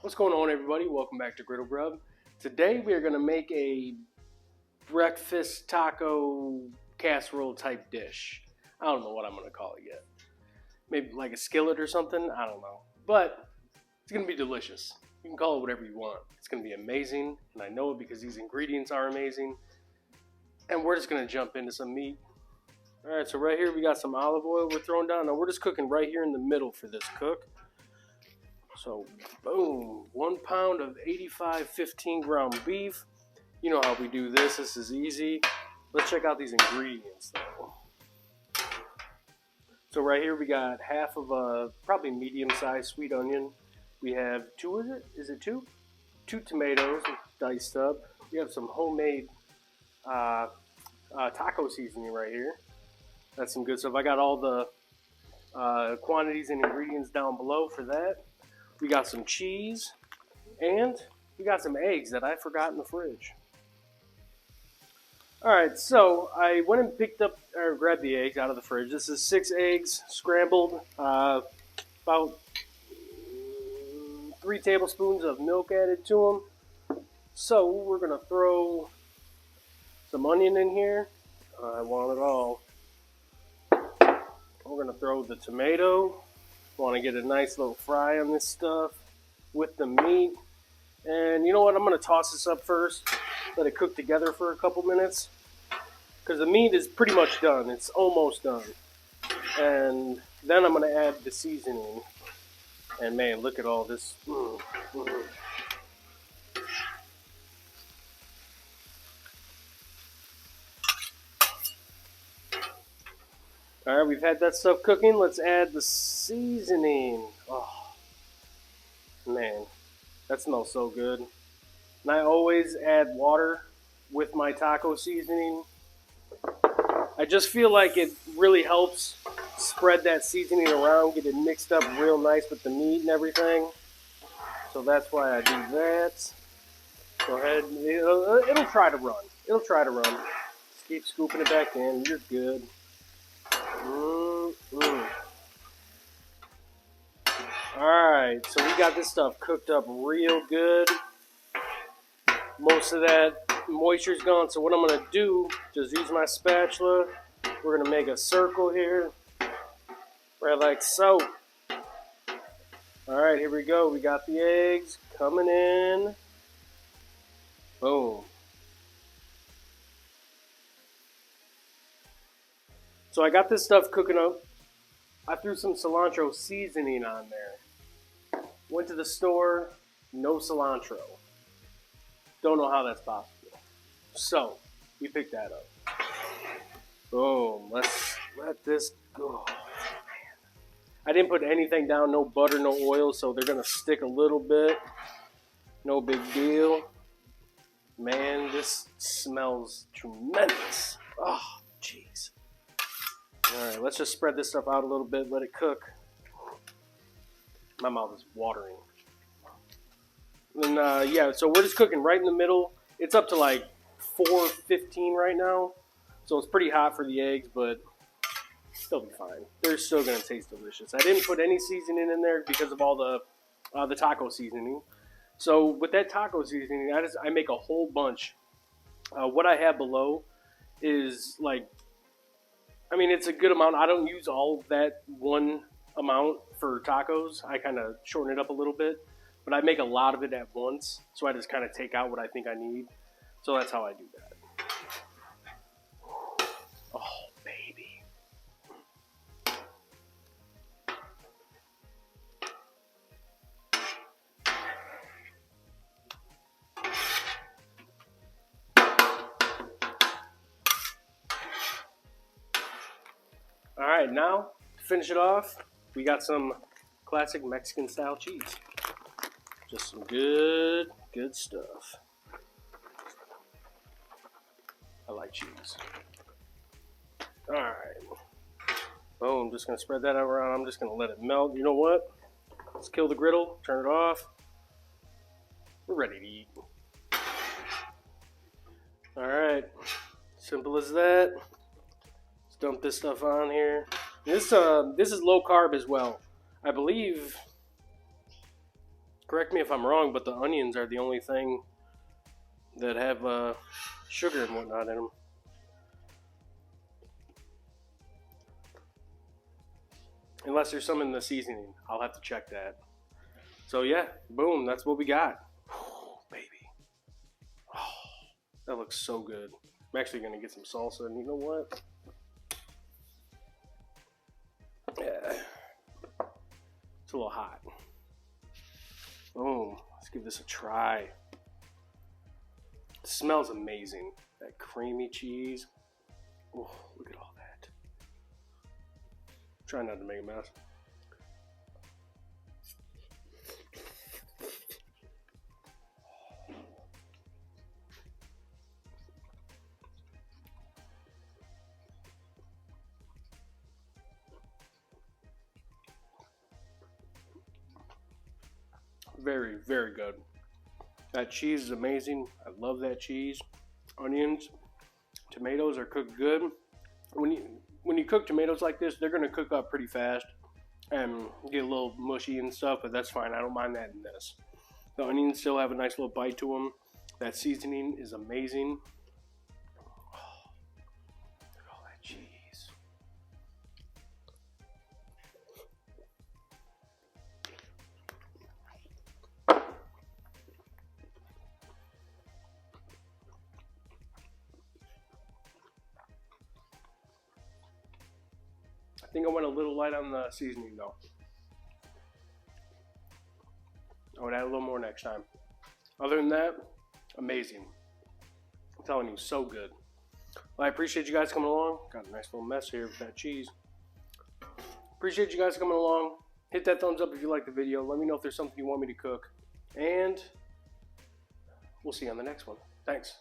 What's going on, everybody? Welcome back to Griddle Grub. Today we are going to make a breakfast taco casserole type dish. I don't know what I'm going to call it yet. Maybe like a skillet or something. I don't know. But it's going to be delicious. You can call it whatever you want. It's going to be amazing. And I know it because these ingredients are amazing. And we're just going to jump into some meat. Alright, so right here we got some olive oil we're throwing down. Now we're just cooking right here in the middle for this cook. So, boom, 1 pound of 85 15-ground beef. You know how we do this. This is easy. Let's check out these ingredients, though. So right here we got half of a probably medium-sized sweet onion. We have two, is it two? 2 tomatoes diced up. We have some homemade taco seasoning right here. That's some good stuff. I got all the quantities and ingredients down below for that. We got some cheese, and we got some eggs that I forgot in the fridge. Alright, so I went and picked up, or grabbed the eggs out of the fridge. This is 6 eggs, scrambled, about 3 tablespoons of milk added to them. So we're going to throw some onion in here. I want it all. We're going to throw the tomato. Want to get a nice little fry on this stuff with the meat. And you know what? I'm going to toss this up first. Let it cook together for a couple minutes. Because the meat is pretty much done. It's almost done. And then I'm going to add the seasoning. And man, look at all this. Alright, we've had that stuff cooking. Let's add the seasoning. Oh, man, that smells so good. And I always add water with my taco seasoning. I just feel like it really helps spread that seasoning around, get it mixed up real nice with the meat and everything. So that's why I do that. Go ahead. It'll try to run. It'll try to run. Just keep scooping it back in. You're good. Alright, so we got this stuff cooked up real good. Most of that moisture's gone, so what I'm going to do, just use my spatula. We're going to make a circle here, right like so. Alright, here we go. We got the eggs coming in. Boom. So I got this stuff cooking up. I threw some cilantro seasoning on there. Went to the store, no cilantro. Don't know how that's possible. So, we picked that up. Boom, let's let this go. Man. I didn't put anything down, no butter, no oil, so they're gonna stick a little bit. No big deal. Man, this smells tremendous. Oh, jeez. Alright, let's just spread this stuff out a little bit, let it cook. My mouth is watering. And yeah, so we're just cooking right in the middle. It's up to like 415 right now. So it's pretty hot for the eggs, but they'll be fine. They're still going to taste delicious. I didn't put any seasoning in there because of all the taco seasoning. So with that taco seasoning, I make a whole bunch. What I have below is like, I mean, it's a good amount. I don't use all of that one amount for tacos. I kind of shorten it up a little bit. But I make a lot of it at once. So I just kind of take out what I think I need. So that's how I do that. Oh, baby. All right, now to finish it off, we got some classic Mexican style cheese. Just some good stuff. I like cheese. All right. Boom, just gonna spread that around. I'm just gonna let it melt. You know what? Let's kill the griddle, turn it off. We're ready to eat. All right, simple as that. Let's dump this stuff on here. This is low carb as well. I believe Correct me if I'm wrong, but the onions are the only thing that have sugar and whatnot in them. Unless there's some in the seasoning. I'll have to check that. So yeah, boom, that's what we got. Whew, baby. Oh, that looks so good. I'm actually going to get some salsa, and you know what? Yeah. It's a little hot. Boom, let's give this a try. It smells amazing. That creamy cheese. Oh, look at all that. Try not to make a mess. Very, very good. That cheese is amazing. I love that cheese. Onions, tomatoes are cooked good. When you cook tomatoes like this, they're going to cook up pretty fast and get a little mushy and stuff, but that's fine. I don't mind that in this. The onions still have a nice little bite to them. That seasoning is amazing. Oh, look at all that cheese. I think I went a little light on the seasoning though. I would add a little more next time. Other than that, amazing. I'm telling you, so good. Well, I appreciate you guys coming along. Got a nice little mess here with that cheese. Appreciate you guys coming along. Hit that thumbs up if you like the video. Let me know if there's something you want me to cook. And we'll see you on the next one. Thanks.